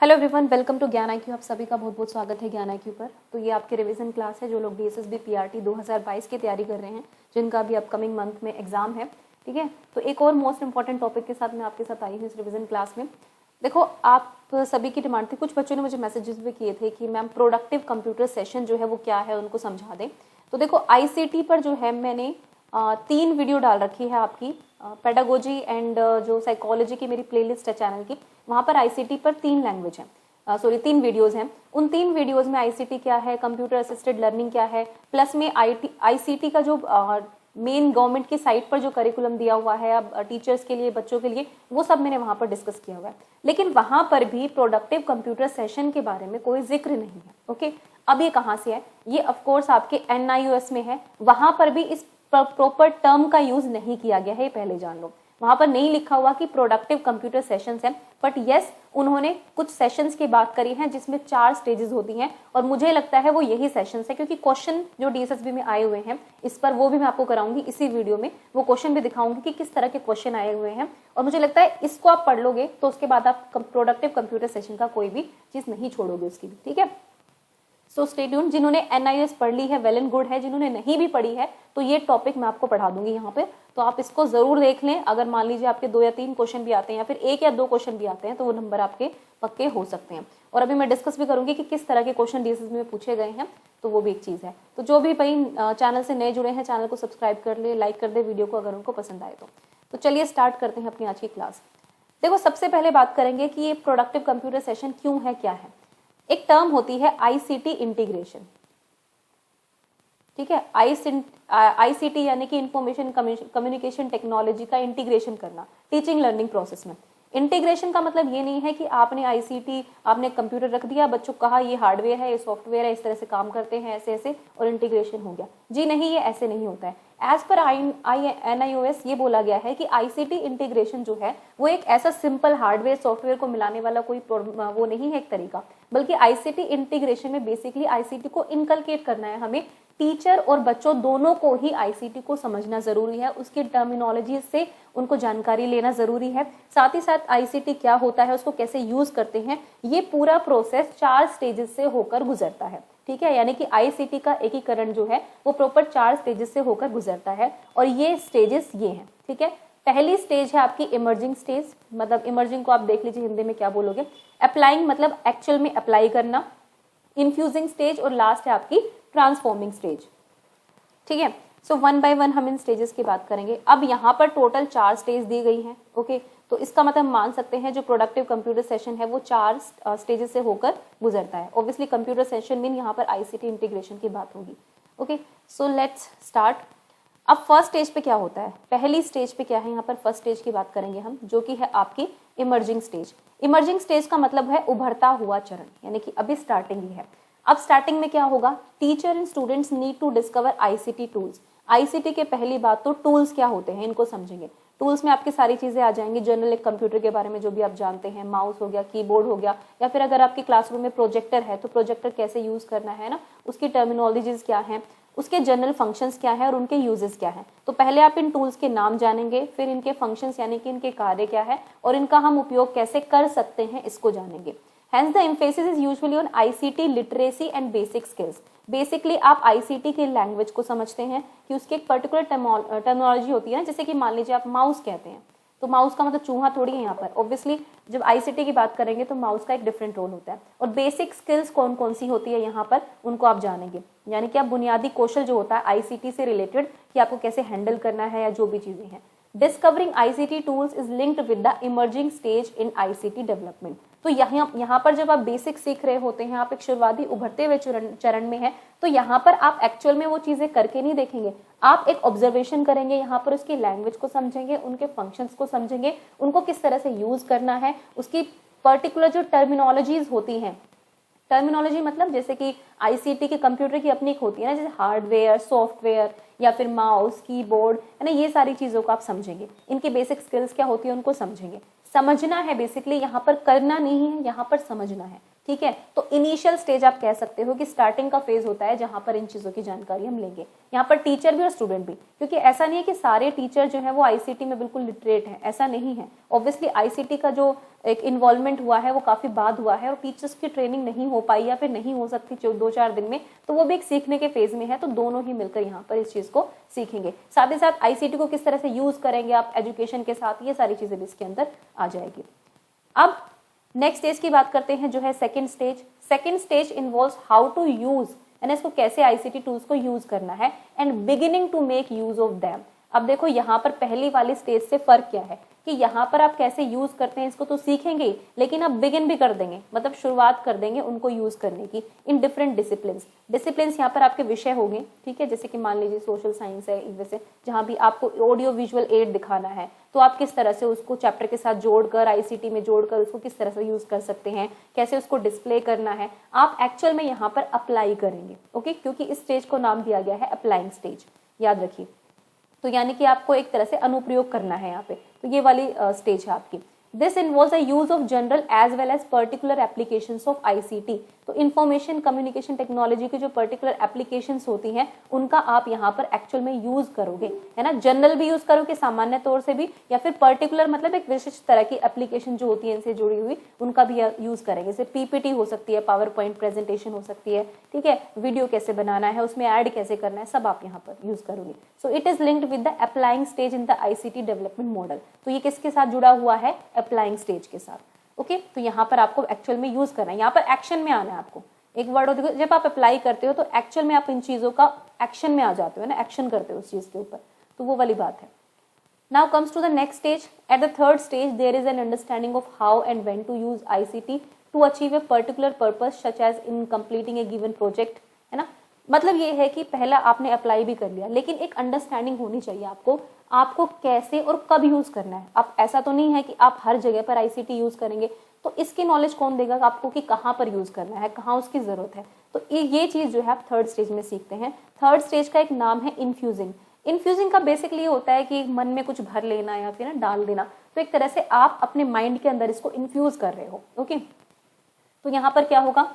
Hello everyone, welcome to ज्ञान IQ। आप सभी का बहुत बहुत स्वागत है ज्ञान IQ पर। तो ये आपकी रिवीजन क्लास है जो लोग DSSB PRT 2022 की तैयारी कर रहे हैं, जिनका भी अपकमिंग मंथ में एग्जाम है। ठीक है, तो एक और मोस्ट इंपॉर्टेंट टॉपिक के साथ मैं आपके साथ आई हूँ इस रिवीजन क्लास में। देखो, आप सभी की डिमांड थी, कुछ बच्चों ने मुझे मैसेजेस भी किए थे कि मैम प्रोडक्टिव कंप्यूटर सेशन जो है वो क्या है, उनको समझा दें। तो देखो, ICT पर जो है मैंने 3 वीडियो डाल रखी है आपकी, पेडागोजी एंड जो साइकोलॉजी की मेरी प्लेलिस्ट है चैनल की, वहाँ पर ICT पर 3 लैंग्वेज है, 3 वीडियोस हैं। उन 3 वीडियोस में ICT क्या है, कंप्यूटर असिस्टेड लर्निंग क्या है, प्लस में ICT का जो मेन गवर्नमेंट की साइट पर जो करिकुलम दिया हुआ है अब टीचर्स के लिए, बच्चों के लिए, वो सब मैंने वहाँ पर डिस्कस किया हुआ है। लेकिन वहाँ पर भी प्रोडक्टिव कंप्यूटर सेशन के बारे में कोई जिक्र नहीं है। ओके, अब ये कहाँ से है? ये ऑफकोर्स आपके NIOS में है। वहाँ पर भी इस प्रॉपर टर्म का यूज नहीं किया गया है, पहले जान लो। वहां पर नहीं लिखा हुआ कि प्रोडक्टिव कंप्यूटर सेशंस हैं, बट यस, उन्होंने कुछ सेशंस की बात करी है जिसमें 4 स्टेजेस होती हैं, और मुझे लगता है वो यही सेशंस है, क्योंकि क्वेश्चन जो DSSB में आए हुए हैं इस पर वो भी मैं आपको कराऊंगी इसी वीडियो में। वो क्वेश्चन भी दिखाऊंगी कि किस तरह के क्वेश्चन आए हुए हैं, और मुझे लगता है इसको आप पढ़ लोगे तो उसके बाद आप प्रोडक्टिव कंप्यूटर सेशन का कोई भी चीज नहीं छोड़ोगे उसकी भी। ठीक है, सो स्टे ट्यून्ड। जिन्होंने NIOS पढ़ ली है वेल एंड गुड है, जिन्होंने नहीं भी पढ़ी है तो ये टॉपिक मैं आपको पढ़ा दूंगी यहाँ पे, तो आप इसको जरूर देख लें। अगर मान लीजिए आपके 2 या 3 क्वेश्चन भी आते हैं या फिर 1 या 2 क्वेश्चन भी आते हैं तो वो नंबर आपके पक्के हो सकते हैं। और अभी मैं डिस्कस भी करूंगी कि किस तरह के क्वेश्चन DSSB में पूछे गए हैं, तो वो भी एक चीज है। तो जो भी भाई चैनल से नए जुड़े हैं, चैनल को सब्सक्राइब कर ले, लाइक कर दे वीडियो को अगर उनको पसंद आए तो चलिए स्टार्ट करते हैं अपनी आज की क्लास। देखो, सबसे पहले बात करेंगे कि ये प्रोडक्टिव कंप्यूटर सेशन क्यों है, क्या है। एक टर्म होती है ICT इंटीग्रेशन। ठीक है, ICT यानी कि इंफॉर्मेशन कम्युनिकेशन टेक्नोलॉजी का इंटीग्रेशन करना टीचिंग लर्निंग प्रोसेस में। इंटीग्रेशन का मतलब ये नहीं है कि आपने ICT, आपने कंप्यूटर रख दिया, बच्चों को कहा ये हार्डवेयर है, ये सॉफ्टवेयर है, इस तरह से काम करते हैं, ऐसे ऐसे, और इंटीग्रेशन हो गया। जी नहीं, ये ऐसे नहीं होता है। एज पर NIOS ये बोला गया है कि ICT इंटीग्रेशन जो है वो एक ऐसा सिंपल हार्डवेयर सॉफ्टवेयर को मिलाने वाला कोई वो नहीं है एक तरीका, बल्कि ICT इंटीग्रेशन में बेसिकली ICT को इनकलकेट करना है हमें। टीचर और बच्चों दोनों को ही ICT को समझना जरूरी है, उसकी टर्मिनोलॉजी से उनको जानकारी लेना जरूरी है। साथ ही साथ ICT क्या होता है, उसको कैसे यूज करते हैं, ये पूरा प्रोसेस 4 स्टेजेस से होकर गुजरता है। ठीक है, यानी कि ICT का एकीकरण जो है वो प्रॉपर 4 स्टेजेस से होकर गुजरता है, और ये स्टेजेस ये हैं। ठीक है, पहली स्टेज है आपकी इमर्जिंग स्टेज, मतलब इमर्जिंग को आप देख लीजिए हिंदी में क्या बोलोगे। अप्लाइंग मतलब एक्चुअल में अप्लाई करना। इन्फ्यूजिंग स्टेज, और लास्ट है आपकी ट्रांसफॉर्मिंग स्टेज। ठीक है, सो 1 बाय 1 हम इन स्टेजेस की बात करेंगे। अब यहाँ पर टोटल 4 स्टेज दी गई हैं। ओके, तो इसका मतलब मान सकते हैं जो प्रोडक्टिव कंप्यूटर सेशन है वो 4 स्टेजेस से होकर गुजरता है। ऑब्वियसली कंप्यूटर सेशन मीन यहाँ पर ICT इंटीग्रेशन की बात होगी। Okay, so let's start. अब फर्स्ट स्टेज पे क्या होता है, पहली स्टेज पे क्या है, यहाँ पर फर्स्ट स्टेज की बात करेंगे हम, जो कि है आपकी इमर्जिंग स्टेज। इमर्जिंग स्टेज का मतलब है उभरता हुआ चरण, यानी कि अभी स्टार्टिंग ही है। अब स्टार्टिंग में क्या होगा, teacher and students need to discover ICT tools. ICT के पहली बात तो टूल्स क्या होते हैं इनको समझेंगे। टूल्स में आपकी सारी चीजें आ जाएंगी, जनरल एक कंप्यूटर के बारे में जो भी आप जानते हैं, माउस हो गया, कीबोर्ड हो गया, या फिर अगर आपके क्लासरूम में प्रोजेक्टर है तो प्रोजेक्टर कैसे यूज करना है ना, उसकी टर्मिनोलॉजीज क्या है, उसके जनरल फंक्शंस क्या है और उनके यूजेस क्या है। तो पहले आप इन टूल्स के नाम जानेंगे, फिर इनके फंक्शंस यानी कि इनके कार्य क्या है और इनका हम उपयोग कैसे कर सकते हैं इसको जानेंगे। Hence the emphasis is usually on ICT literacy and basic skills. Basically आप ICT के लैंग्वेज को समझते हैं कि उसकी एक पर्टिकुलर टर्मिनोलॉजी होती है ना, जैसे कि मान लीजिए आप माउस कहते हैं, तो माउस का मतलब चूहा थोड़ी है यहाँ पर। ऑब्वियसली जब ICT की बात करेंगे तो माउस का एक डिफरेंट रोल होता है, और बेसिक स्किल्स कौन कौन सी होती है यहाँ पर उनको आप जानेंगे, यानी कि आप बुनियादी कौशल जो होता है ICT से रिलेटेड कि आपको कैसे हैंडल करना है या जो भी चीजें हैं। Discovering ICT tools is linked with the emerging stage in ICT development. तो यहाँ पर जब आप बेसिक सीख रहे होते हैं, आप एक शुरुआती उभरते हुए चरण में है, तो यहाँ पर आप एक्चुअल में वो चीजें करके नहीं देखेंगे, आप एक ऑब्जर्वेशन करेंगे, यहाँ पर उसकी लैंग्वेज को समझेंगे, उनके फंक्शंस को समझेंगे, उनको किस तरह से यूज करना है, उसकी पर्टिकुलर जो टर्मिनोलॉजीज होती हैं। टर्मिनोलॉजी मतलब जैसे कि ICT के कंप्यूटर की अपनी एक होती है ना, जैसे हार्डवेयर, सॉफ्टवेयर या फिर माउस, कीबोर्ड है ना, ये सारी चीजों को आप समझेंगे। इनकी बेसिक स्किल्स क्या होती है उनको समझेंगे। समझना है बेसिकली, यहाँ पर करना नहीं है, यहाँ पर समझना है। ठीक है। तो इनिशियल स्टेज आप कह सकते हो कि स्टार्टिंग का फेज होता है जहां पर इन चीजों की जानकारी हम लेंगे। यहाँ पर टीचर भी और स्टूडेंट भी, क्योंकि ऐसा नहीं है कि सारे टीचर जो है वो आईसीटी में बिल्कुल लिटरेट हैं, ऐसा नहीं है। ऑब्वियसली आईसीटी का जो एक इन्वॉल्वमेंट हुआ है वो काफी बाद हुआ है और टीचर्स की ट्रेनिंग नहीं हो पाई या फिर नहीं हो सकती 2-4 दिन में, तो वो भी एक सीखने के फेज में है। तो दोनों ही मिलकर यहाँ पर इस चीज को सीखेंगे। साथ ही साथ आईसीटी को किस तरह से यूज करेंगे आप एजुकेशन के साथ, ये सारी चीजें भी इसके अंदर आ जाएगी। अब नेक्स्ट स्टेज की बात करते हैं जो है second stage. Second stage involves how to use, यानी इसको कैसे आईसीटी टूल्स को यूज करना है, and beginning to make use of them. अब देखो यहाँ पर पहली वाली स्टेज से फर्क क्या है कि यहाँ पर आप कैसे यूज करते हैं इसको तो सीखेंगे, लेकिन आप बिगिन भी कर देंगे, मतलब शुरुआत कर देंगे उनको यूज करने की इन डिफरेंट डिसिप्लिन्स। डिसिप्लिन्स यहाँ पर आपके विषय होंगे, ठीक है, जैसे कि मान लीजिए सोशल साइंस है, वैसे जहाँ भी आपको ऑडियो विजुअल एड दिखाना है तो आप किस तरह से उसको चैप्टर के साथ जोड़कर आईसीटी में जोड़कर उसको किस तरह से यूज कर सकते हैं, कैसे उसको डिस्प्ले करना है, आप एक्चुअल में यहाँ पर अप्लाई करेंगे। ओके, क्योंकि इस स्टेज को नाम दिया गया है अप्लाइंग स्टेज, याद रखिए। तो यानी कि आपको एक तरह से अनुप्रयोग करना है यहाँ पे, तो ये वाली स्टेज है आपकी। This involves the use of general as well as particular applications of ICT. तो इंफॉर्मेशन कम्युनिकेशन टेक्नोलॉजी की जो पर्टिकुलर एप्लीकेशंस होती हैं उनका आप यहाँ पर एक्चुअल में यूज करोगे, है ना। जनरल भी यूज करोगे सामान्य तौर से भी, या फिर पर्टिकुलर मतलब एक विशिष्ट तरह की एप्लीकेशन जो होती है इनसे जुड़ी हुई उनका भी यूज करेंगे। जैसे पीपीटी हो सकती है, पावर पॉइंट प्रेजेंटेशन हो सकती है, ठीक है, वीडियो कैसे बनाना है, उसमें ऐड कैसे करना है, सब आप यहाँ पर यूज करोगे। So it is linked with the applying stage in the ICT development model. तो ये किसके साथ जुड़ा हुआ है, अप्लाइंग स्टेज के साथ। ओके, तो यहाँ पर आपको एक्चुअल में यूज करना है, यहाँ पर एक्शन में आना है आपको। एक वर्ड होता है जब आप अप्लाई करते हो तो एक्चुअल में आप इन चीजों का एक्शन में आ जाते हो ना, एक्शन करते हो उस चीज के ऊपर, तो वो वाली बात है। Now comes to the next stage. At the third stage there is an understanding of how and when to use ICT to achieve a particular purpose such as in completing a given project, है ना। मतलब ये है कि पहला आपने apply भी कर लिया, लेकिन एक अंडरस्टैंडिंग होनी चाहिए आपको कैसे और कब यूज करना है। अब ऐसा तो नहीं है कि आप हर जगह पर आईसीटी यूज करेंगे, तो इसकी नॉलेज कौन देगा आपको कि कहाँ पर यूज करना है, कहाँ उसकी जरूरत है। तो ये चीज जो है आप थर्ड स्टेज में सीखते हैं। थर्ड स्टेज का एक नाम है इन्फ्यूजिंग। इन्फ्यूजिंग का बेसिकली ये होता है कि मन में कुछ भर लेना या फिर ना डाल देना, तो एक तरह से आप अपने माइंड के अंदर इसको इन्फ्यूज कर रहे हो। ओके, तो यहाँ पर क्या होगा,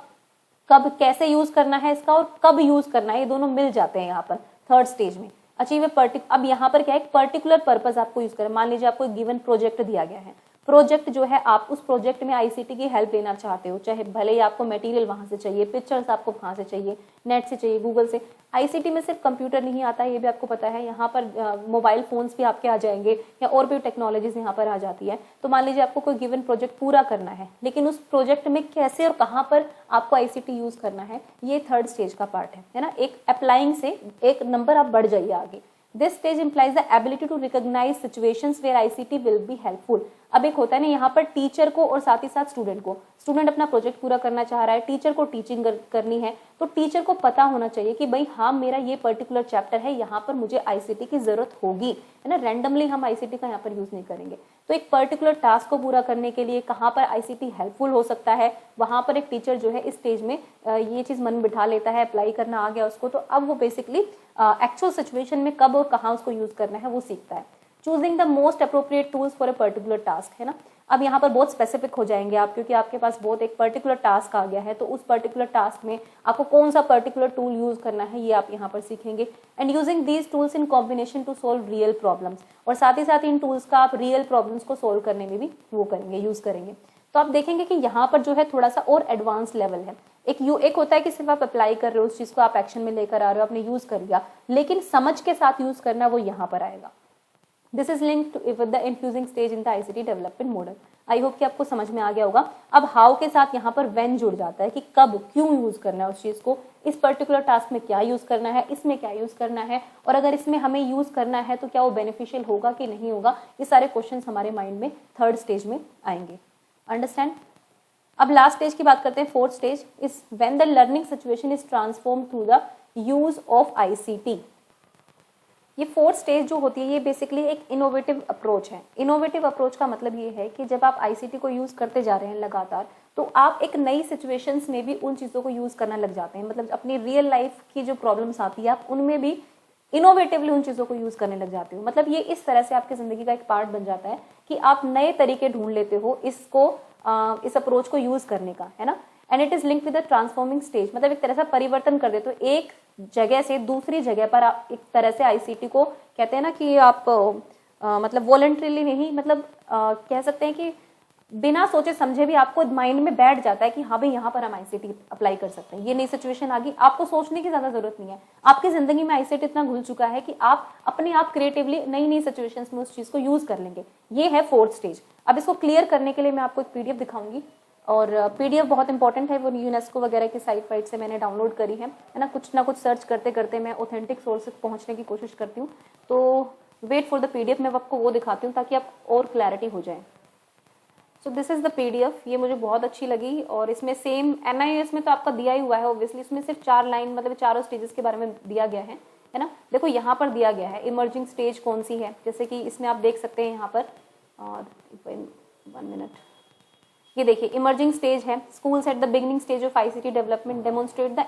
कब कैसे यूज करना है इसका और कब यूज करना है, ये दोनों मिल जाते हैं यहाँ पर थर्ड स्टेज में। अचीव अब यहाँ पर क्या है, एक पर्टिकुलर पर्पस आपको यूज करें। मान लीजिए आपको एक गिवन प्रोजेक्ट दिया गया है, प्रोजेक्ट जो है आप उस प्रोजेक्ट में आईसीटी की हेल्प लेना चाहते हो, चाहे भले ही आपको मटेरियल वहां से चाहिए, पिक्चर्स आपको वहां से चाहिए, नेट से चाहिए, गूगल से। आईसीटी में सिर्फ कंप्यूटर नहीं आता है, ये भी आपको पता है। यहाँ पर मोबाइल फोन्स भी आपके आ जाएंगे या और भी टेक्नोलॉजीज यहाँ पर आ जाती है। तो मान लीजिए आपको कोई गिवन प्रोजेक्ट पूरा करना है, लेकिन उस प्रोजेक्ट में कैसे और कहाँ पर आपको आईसीटी यूज करना है, ये थर्ड स्टेज का पार्ट है ना। एक अप्लाइंग से एक नंबर आप बढ़ जाइए आगे। This stage implies the ability to recognize situations where ICT will be helpful. अब एक होता है ना यहाँ पर टीचर को और साथ ही साथ स्टूडेंट को, स्टूडेंट अपना प्रोजेक्ट पूरा करना चाह रहा है, टीचर को टीचिंग करनी है, तो टीचर को पता होना चाहिए कि भाई हाँ मेरा ये पर्टिकुलर चैप्टर है, यहाँ पर मुझे आईसीटी की जरूरत होगी, है ना। रैंडमली हम आईसीटी का यहाँ पर यूज नहीं करेंगे। तो एक पर्टिकुलर टास्क को पूरा करने के लिए कहाँ पर आईसीटी हेल्पफुल हो सकता है, वहां पर एक टीचर जो है इस स्टेज में ये चीज मन बिठा लेता है, अप्लाई करना आ गया उसको, तो अब वो बेसिकली एक्चुअल सिचुएशन में कब और कहाँ उसको यूज करना है वो सीखता है। Choosing the most appropriate tools for a particular task, है ना। अब यहाँ पर बहुत स्पेसिफिक हो जाएंगे आप, क्योंकि आपके पास बहुत एक पर्टिकुलर टास्क आ गया है, तो उस पर्टिकुलर टास्क में आपको कौन सा पर्टिकुलर टूल यूज करना है ये आप यहाँ पर सीखेंगे। And using these tools in combination to solve real problems, और साथ ही साथ इन टूल्स का आप रियल प्रॉब्लम्स को सोल्व करने में भी वो करेंगे, यूज करेंगे। तो आप देखेंगे कि यहाँ पर जो है थोड़ा सा और एडवांस लेवल है। एक होता है कि सिर्फ आप अप्लाई कर रहे हो, उस चीज को आप एक्शन में लेकर आ रहे हो, आपने यूज कर लिया, लेकिन समझ के साथ यूज करना वो यहाँ पर आएगा। This is linked with the infusing stage in the ICT development model. I hope कि आपको समझ में आ गया होगा। अब हाउ के साथ यहाँ पर व्हेन जुड़ जाता है कि कब क्यों यूज करना है उस चीज को, इस पर्टिकुलर टास्क में क्या यूज करना है, इसमें क्या यूज करना है, और अगर इसमें हमें यूज करना है तो क्या वो बेनिफिशियल होगा कि नहीं होगा। ये सारे क्वेश्चन हमारे माइंड में थर्ड स्टेज में आएंगे। अंडरस्टैंड। अब लास्ट स्टेज की बात करते हैं, fourth stage is when the learning situation is transform through the use of ICT. ये फोर्थ स्टेज जो होती है ये बेसिकली एक इनोवेटिव अप्रोच है। इनोवेटिव अप्रोच का मतलब ये है कि जब आप आईसीटी को यूज करते जा रहे हैं लगातार, तो आप एक नई सिचुएशंस में भी उन चीजों को यूज करना लग जाते हैं। मतलब अपनी रियल लाइफ की जो प्रॉब्लम्स आती है आप उनमें भी इनोवेटिवली उन चीजों को यूज करने लग जाते हो। मतलब ये इस तरह से आपकी जिंदगी का एक पार्ट बन जाता है कि आप नए तरीके ढूंढ लेते हो इसको इस अप्रोच को यूज करने का, है ना। And it is link with the transforming stage, मतलब एक तरह से परिवर्तन कर देते हो, एक जगह से दूसरी जगह पर आप एक तरह से आईसीटी को कहते हैं ना कि आप मतलब वॉलंटरीली नहीं, मतलब कह सकते हैं कि बिना सोचे समझे भी आपको माइंड में बैठ जाता है कि हाँ भाई यहाँ पर हम आईसीटी अप्लाई कर सकते हैं, ये नई सिचुएशन आ गई, आपको सोचने की ज्यादा जरूरत नहीं है, आपकी जिंदगी में आईसीटी इतना घुल चुका है कि आप अपने आप क्रिएटिवली नई नई सिचुएशंस में उस चीज को यूज कर लेंगे। ये है फोर्थ स्टेज। अब इसको क्लियर करने के लिए मैं आपको एक पीडीएफ दिखाऊंगी, और पीडीएफ बहुत इंपॉर्टेंट है, वो यूनेस्को वगैरह की साइट वाइट से मैंने डाउनलोड करी है ना, कुछ ना कुछ सर्च करते करते मैं ऑथेंटिक सोर्स तक पहुंचने की कोशिश करती हूँ। तो वेट फॉर द पीडीएफ, मैं आपको वो दिखाती हूँ ताकि आप और क्लैरिटी हो जाए। So this is the PDF, ये मुझे बहुत अच्छी लगी, और इसमें सेम एनआईएस में तो आपका दिया ही हुआ है ऑब्वियसली, इसमें सिर्फ 4 लाइन मतलब चारों स्टेजेस के बारे में दिया गया है ना। देखो यहाँ पर दिया गया है इमर्जिंग स्टेज कौन सी है, जैसे कि इसमें आप देख सकते हैं यहाँ पर, और 1 मिनट, ये देखिए इमर्जिंग स्टेज है, schools at the beginning stage of ICT development demonstrate the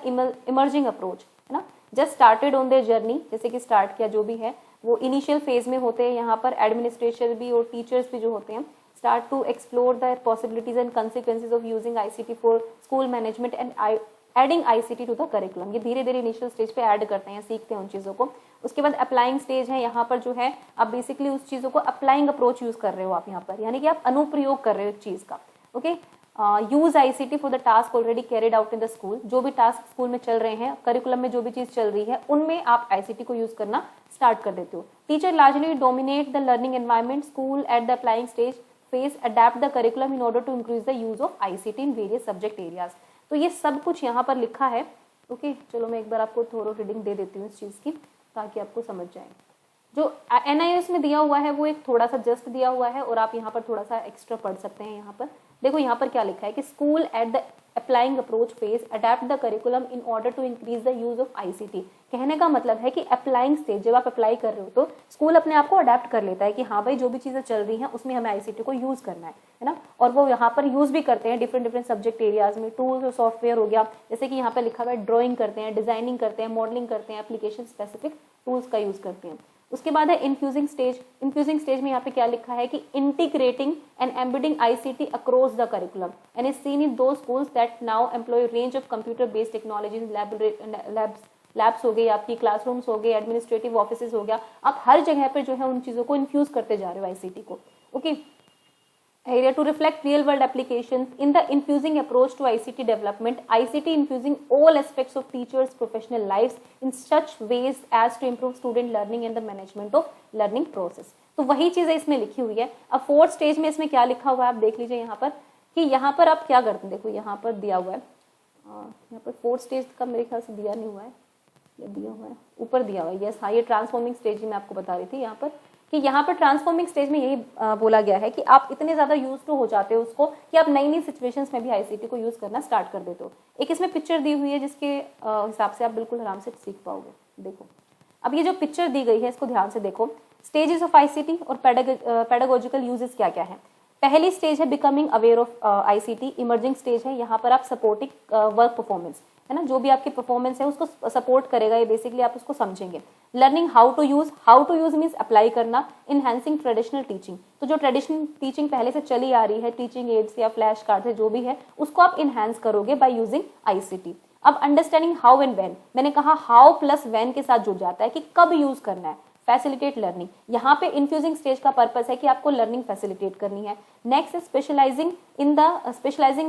emerging approach, है ना, just started on their journey, जैसे कि स्टार्ट किया जो भी है वो इनिशियल फेज में होते हैं, यहाँ पर एडमिनिस्ट्रेशन भी और टीचर्स भी जो होते हैं start to explore the possibilities and consequences of using ICT for school management and adding ICT to the curriculum। ये धीरे धीरे इनिशियल स्टेज पे ऐड करते हैं, सीखते हैं उन चीज़ों को। उसके बाद अप्लाइंग स्टेज है, यहाँ पर जो है आप बेसिकली उस चीज़ों को अप्लाइंग अप्रोच यूज कर रहे हो आप यहाँ पर, यानी कि आप अनुप्रयोग कर रहे हो एक चीज़ का। Okay, use ICT for the task already carried out in the school, जो भी टास्क स्कूल में चल रहे हैं, करिकुलम में जो भी चीज चल रही है उनमें आप आईसीटी को यूज करना स्टार्ट कर देते हो। Teacher largely dominate the learning environment, school at the applying stage phase adapt the curriculum in order to increase the use of ICT in various subject areas. तो ये सब कुछ यहाँ पर लिखा है। ओके, चलो मैं एक बार आपको थोड़ा रीडिंग दे देती हूँ इस चीज की ताकि आपको समझ जाए। जो एनआईएस में दिया हुआ है वो एक थोड़ा सा जस्ट दिया हुआ है, और आप यहाँ पर थोड़ा सा एक्स्ट्रा पढ़ सकते हैं। यहाँ पर देखो, यहाँ पर क्या लिखा है कि school at the applying approach phase adapt the curriculum in order to increase the use of ICT. कहने का मतलब है कि अप्लाइंग स्टेज, जब आप अप्लाई कर रहे हो तो स्कूल अपने आप को अडेप्ट कर लेता है कि हाँ भाई जो भी चीजें चल रही हैं उसमें हमें आईसीटी को यूज करना है ना, और वो यहाँ पर यूज भी करते हैं डिफरेंट डिफरेंट सब्जेक्ट एरियाज में। टूल्स और सॉफ्टवेयर हो गया, जैसे कि यहाँ पर लिखा हुआ है ड्रॉइंग करते हैं, डिजाइनिंग करते हैं, मॉडलिंग करते हैं, एप्लीकेशन स्पेसिफिक टूल्स का यूज करते हैं। उसके बाद है इन्फ्यूजिंग स्टेज। इन्फ्यूजिंग स्टेज में यहाँ पे क्या लिखा है कि integrating and embedding ICT across the curriculum and is seen in दो schools that now employ range of computer based technologies, labs हो गई, आपकी क्लासरूम्स हो गए, एडमिनिस्ट्रेटिव ऑफिस हो गया, आप हर जगह पे जो है उन चीजों को इन्फ्यूज करते जा रहे हो आईसीटी को। Okay, area to reflect real world applications in the infusing approach to ICT development, ICT infusing all aspects of teachers professional lives in such ways as to improve student learning and the management of learning process। तो वही चीजें इसमें लिखी हुई है। अब fourth stage में इसमें क्या लिखा हुआ है आप देख लीजिए यहाँ पर, कि यहाँ पर आप क्या करते हैं। देखो यहाँ पर दिया हुआ है, यहाँ पर फोर्थ स्टेज का मेरे ख्याल से दिया नहीं हुआ है, ये दिया हुआ है, ऊपर दिया हुआ है। यस हाँ, ये ट्रांसफॉर्मिंग स्टेज मैं आपको बता रही थी यहाँ पर, कि यहाँ पर ट्रांसफॉर्मिंग स्टेज में यही बोला गया है कि आप इतने ज्यादा यूज टू हो जाते हो उसको कि आप नई नई सिचुएशंस में भी आईसीटी को यूज करना स्टार्ट कर देते हो। एक इसमें पिक्चर दी हुई है जिसके हिसाब से आप बिल्कुल आराम से सीख पाओगे। देखो, अब ये जो पिक्चर दी गई है इसको ध्यान से देखो। स्टेजेस ऑफ आईसीटी और पेडागोजिकल यूजेस क्या क्या है। पहली स्टेज है becoming aware of ICT. Emerging stage है, यहाँ पर आप सपोर्टिंग वर्क परफॉर्मेंस, है ना, जो भी आपकी परफॉर्मेंस है उसको सपोर्ट करेगा ये, बेसिकली आप उसको समझेंगे। Learning how to use means apply करना। इनहेंसिंग ट्रेडिशनल टीचिंग, तो जो ट्रेडिशनल टीचिंग पहले से चली आ रही है, टीचिंग एड्स या फ्लैश कार्ड है जो भी है, उसको आप इनहेंस करोगे बाय यूजिंग आईसीटी। अब अंडरस्टैंडिंग हाउ एंड व्हेन, मैंने कहा हाउ प्लस व्हेन के साथ जुड़ जाता है कि कब यूज करना है। फैसिलिटेट लर्निंग, यहाँ पे इन्फ्यूजिंग स्टेज का पर्पस है कि आपको लर्निंग फैसिलिटेट करनी है। Next specialising in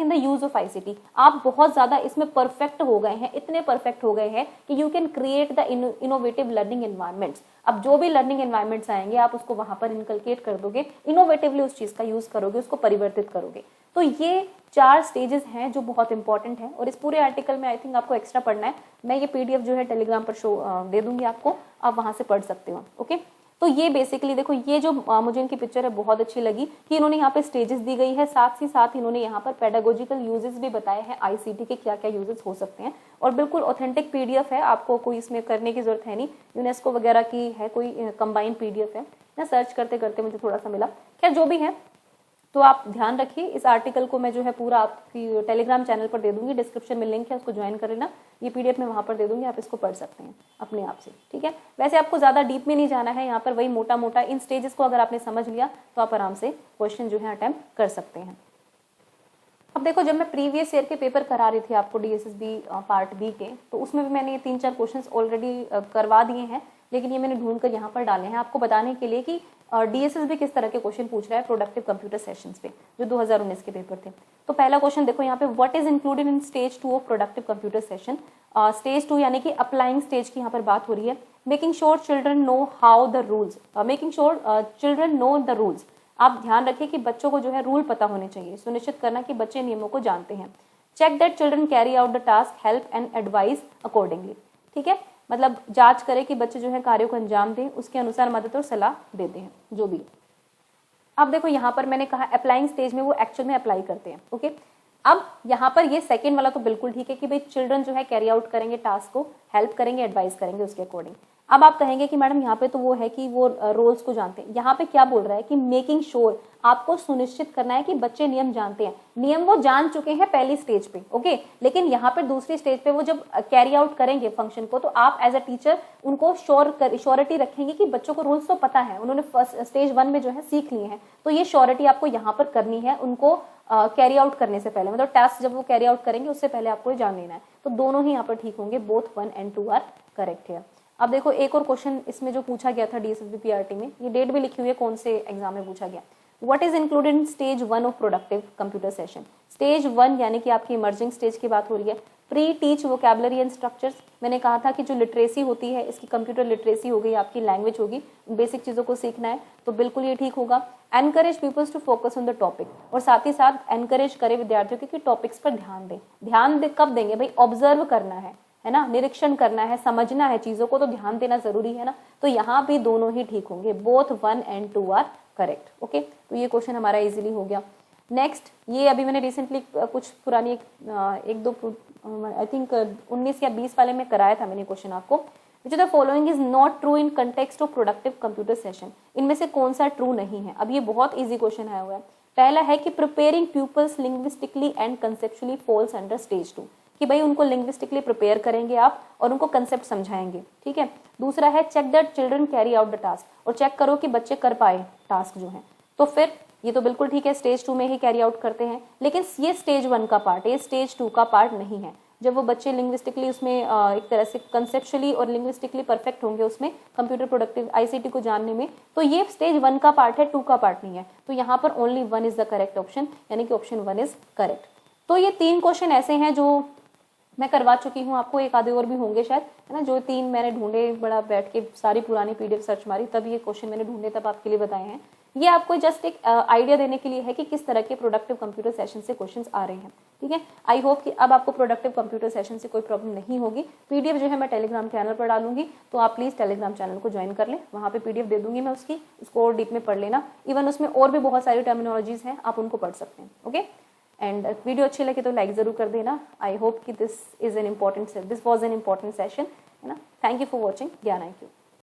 the use of ICT, आप बहुत ज्यादा इसमें परफेक्ट हो गए हैं, इतने परफेक्ट हो गए हैं कि you can create the innovative learning environments. अब जो भी लर्निंग एनवायरमेंट्स आएंगे आप उसको वहां पर इनकलकेट कर दोगे, इनोवेटिवली उस चीज का यूज करोगे, उसको परिवर्तित करोगे। तो ये 4 स्टेजेस हैं जो बहुत इंपॉर्टेंट हैं, और इस पूरे आर्टिकल में आई थिंक आपको एक्स्ट्रा पढ़ना है। मैं ये पीडीएफ जो है टेलीग्राम पर शो दे दूंगी आपको, आप वहां से पढ़ सकते हो। ओके, तो ये बेसिकली देखो, ये जो मुझे इनकी पिक्चर है बहुत अच्छी लगी कि इन्होंने यहाँ पे स्टेजेस दी गई है, साथ ही साथ इन्होंने यहाँ पर पेडागोजिकल यूजेस भी बताए हैं आईसीटी के, क्या क्या यूजेस हो सकते हैं। और बिल्कुल ऑथेंटिक पीडीएफ है, आपको कोई इसमें करने की जरूरत है नहीं, यूनेस्को वगैरह की है, कोई कंबाइंड पीडीएफ है ना। सर्च करते करते मुझे थोड़ा सा मिला, क्या जो भी है। तो आप ध्यान रखिए, इस आर्टिकल को मैं जो है पूरा आपकी टेलीग्राम चैनल पर दे दूंगी, डिस्क्रिप्शन में लिंक है, उसको ज्वाइन कर लेना। ये पीडीएफ मैं वहां पर दे दूंगी, आप इसको पढ़ सकते हैं अपने आप से, ठीक है। वैसे आपको ज्यादा डीप में नहीं जाना है, यहाँ पर वही मोटा मोटा इन स्टेजेस को अगर आपने समझ लिया तो आप आराम से क्वेश्चन जो है अटेम्प्ट कर सकते हैं। अब अब देखो, जब मैं प्रीवियस ईयर के पेपर करा रही थी आपको DSSB पार्ट बी के, तो उसमें भी मैंने ये 3-4 क्वेश्चंस ऑलरेडी करवा दिए हैं, लेकिन ये मैंने ढूंढ कर यहाँ पर डाले हैं आपको बताने के लिए कि DSSB किस तरह के क्वेश्चन पूछ रहा है प्रोडक्टिव कंप्यूटर सेशंस पे, जो 2019 के पेपर थे। तो पहला क्वेश्चन देखो यहाँ पे, what is included in stage 2 of productive computer session. Stage 2 यानी कि अप्लाइंग स्टेज की यहाँ पर बात हो रही है। Making sure children know how the rules, making sure children know the rules. आप ध्यान रखिए कि बच्चों को जो है रूल पता होने चाहिए, सुनिश्चित करना कि बच्चे नियमों को जानते हैं। Check that children carry out the task, help and advice accordingly. ठीक है, मतलब जांच करें कि बच्चे जो है कार्यों को अंजाम दें, उसके अनुसार मदद और सलाह देते हैं जो भी। अब देखो यहाँ पर मैंने कहा अप्लाइंग स्टेज में वो एक्चुअल में अप्लाई करते हैं। ओके, अब यहाँ पर ये सेकेंड वाला तो बिल्कुल ठीक है कि भाई चिल्ड्रन जो है कैरी आउट करेंगे टास्क को, हेल्प करेंगे, एडवाइस करेंगे उसके अकॉर्डिंग। अब आप कहेंगे कि मैडम यहाँ पे तो वो है कि वो रोल्स को जानते हैं, यहाँ पे क्या बोल रहा है कि मेकिंग श्योर, आपको सुनिश्चित करना है कि बच्चे नियम जानते हैं। नियम वो जान चुके हैं पहली स्टेज पे, ओके, लेकिन यहाँ पे दूसरी स्टेज पे वो जब कैरी आउट करेंगे फंक्शन को, तो आप एज अ टीचर उनको श्योरिटी रखेंगे कि बच्चों को रूल्स तो पता है, उन्होंने स्टेज 1 में जो है सीख लिए हैं। तो ये श्योरिटी आपको यहाँ पर करनी है उनको कैरी आउट करने से पहले, मतलब टास्क जब वो कैरी आउट करेंगे उससे पहले आपको जान लेना है। तो दोनों ही यहाँ पर ठीक होंगे, बोथ 1 and 2 आर करेक्ट है। अब देखो एक और क्वेश्चन इसमें जो पूछा गया था DSSB PRT में, ये डेट भी लिखी हुई है कौन से एग्जाम में पूछा गया। What is included in stage 1 of productive computer session. Stage 1 यानी कि आपकी इमर्जिंग स्टेज की बात हो रही है। Pre teach vocabulary and structures, मैंने कहा था कि जो लिटरेसी होती है, इसकी कंप्यूटर लिटरेसी हो गई, आपकी लैंग्वेज होगी, बेसिक चीज़ों को सीखना है, तो बिल्कुल ये ठीक होगा। Encourage peoples to focus on the topic, और साथ ही साथ एनकरेज करे विद्यार्थियों के कि टॉपिक्स पर ध्यान दें। ध्यान कब देंगे भाई, ऑब्जर्व करना है ना, निरीक्षण करना है, समझना है चीजों को, तो ध्यान देना जरूरी है ना। तो यहाँ भी दोनों ही ठीक होंगे, both 1 and 2 are correct. Okay, तो ये क्वेश्चन हमारा इजीली हो गया। नेक्स्ट, ये अभी मैंने रिसेंटली कुछ पुरानी एक दो आई थिंक 19 या 20 वाले में कराया था मैंने क्वेश्चन आपको। Which the following is not true in context of productive computer session. इनमें से कौन सा ट्रू नहीं है। अब ये बहुत ईजी क्वेश्चन आया हुआ है। पहला है कि preparing people's linguistically and conceptually falls under stage 2, कि भाई उनको लिंग्विस्टिकली प्रिपेयर करेंगे आप और उनको कंसेप्ट समझाएंगे। ठीक है। दूसरा है check that children carry out the task, और चेक करो कि बच्चे कर पाए टास्क जो है। तो फिर ये तो बिल्कुल ठीक है, स्टेज 2 में ही कैरी आउट करते हैं, लेकिन ये स्टेज 1 का पार्ट है, ये स्टेज 2 का पार्ट नहीं है। जब वो बच्चे लिंग्विस्टिकली उसमें एक तरह से कंसेप्चुअली और लिंग्विस्टिकली परफेक्ट होंगे उसमें कंप्यूटर प्रोडक्टिव ICT को जानने में, तो ये स्टेज 1 का पार्ट है, 2 का पार्ट नहीं है। तो यहाँ पर only 1 is the correct option, यानी कि ऑप्शन 1 इज करेक्ट। तो ये 3 क्वेश्चन ऐसे हैं जो मैं करवा चुकी हूँ, आपको एक आधे और भी होंगे शायद, है ना, जो 3 मैंने ढूंढे, बड़ा बैठ के सारी पुरानी PDF सर्च मारी, तब ये क्वेश्चन मैंने ढूंढे, तब आपके लिए बताए हैं। ये आपको जस्ट एक आइडिया देने के लिए है कि किस तरह के प्रोडक्टिव कंप्यूटर सेशन से क्वेश्चंस आ रहे हैं। ठीक है, आई होप कि अब आपको प्रोडक्टिव कंप्यूटर सेशन से कोई प्रॉब्लम नहीं होगी। PDF जो है मैं टेलीग्राम चैनल पर डालूंगी, तो आप प्लीज टेलीग्राम चैनल को ज्वाइन कर लें, वहाँ पे PDF दे दूंगी मैं उसकी, उसको और डीप में पढ़ लेना। इवन उसमें और भी बहुत सारी टर्मिनोलॉजीज हैं, आप उनको पढ़ सकते हैं। ओके, एंड वीडियो अच्छी लगे तो लाइक जरूर कर देना। आई होप कि this was an important session, है ना। थैंक यू फॉर वॉचिंग ज्ञान IQ।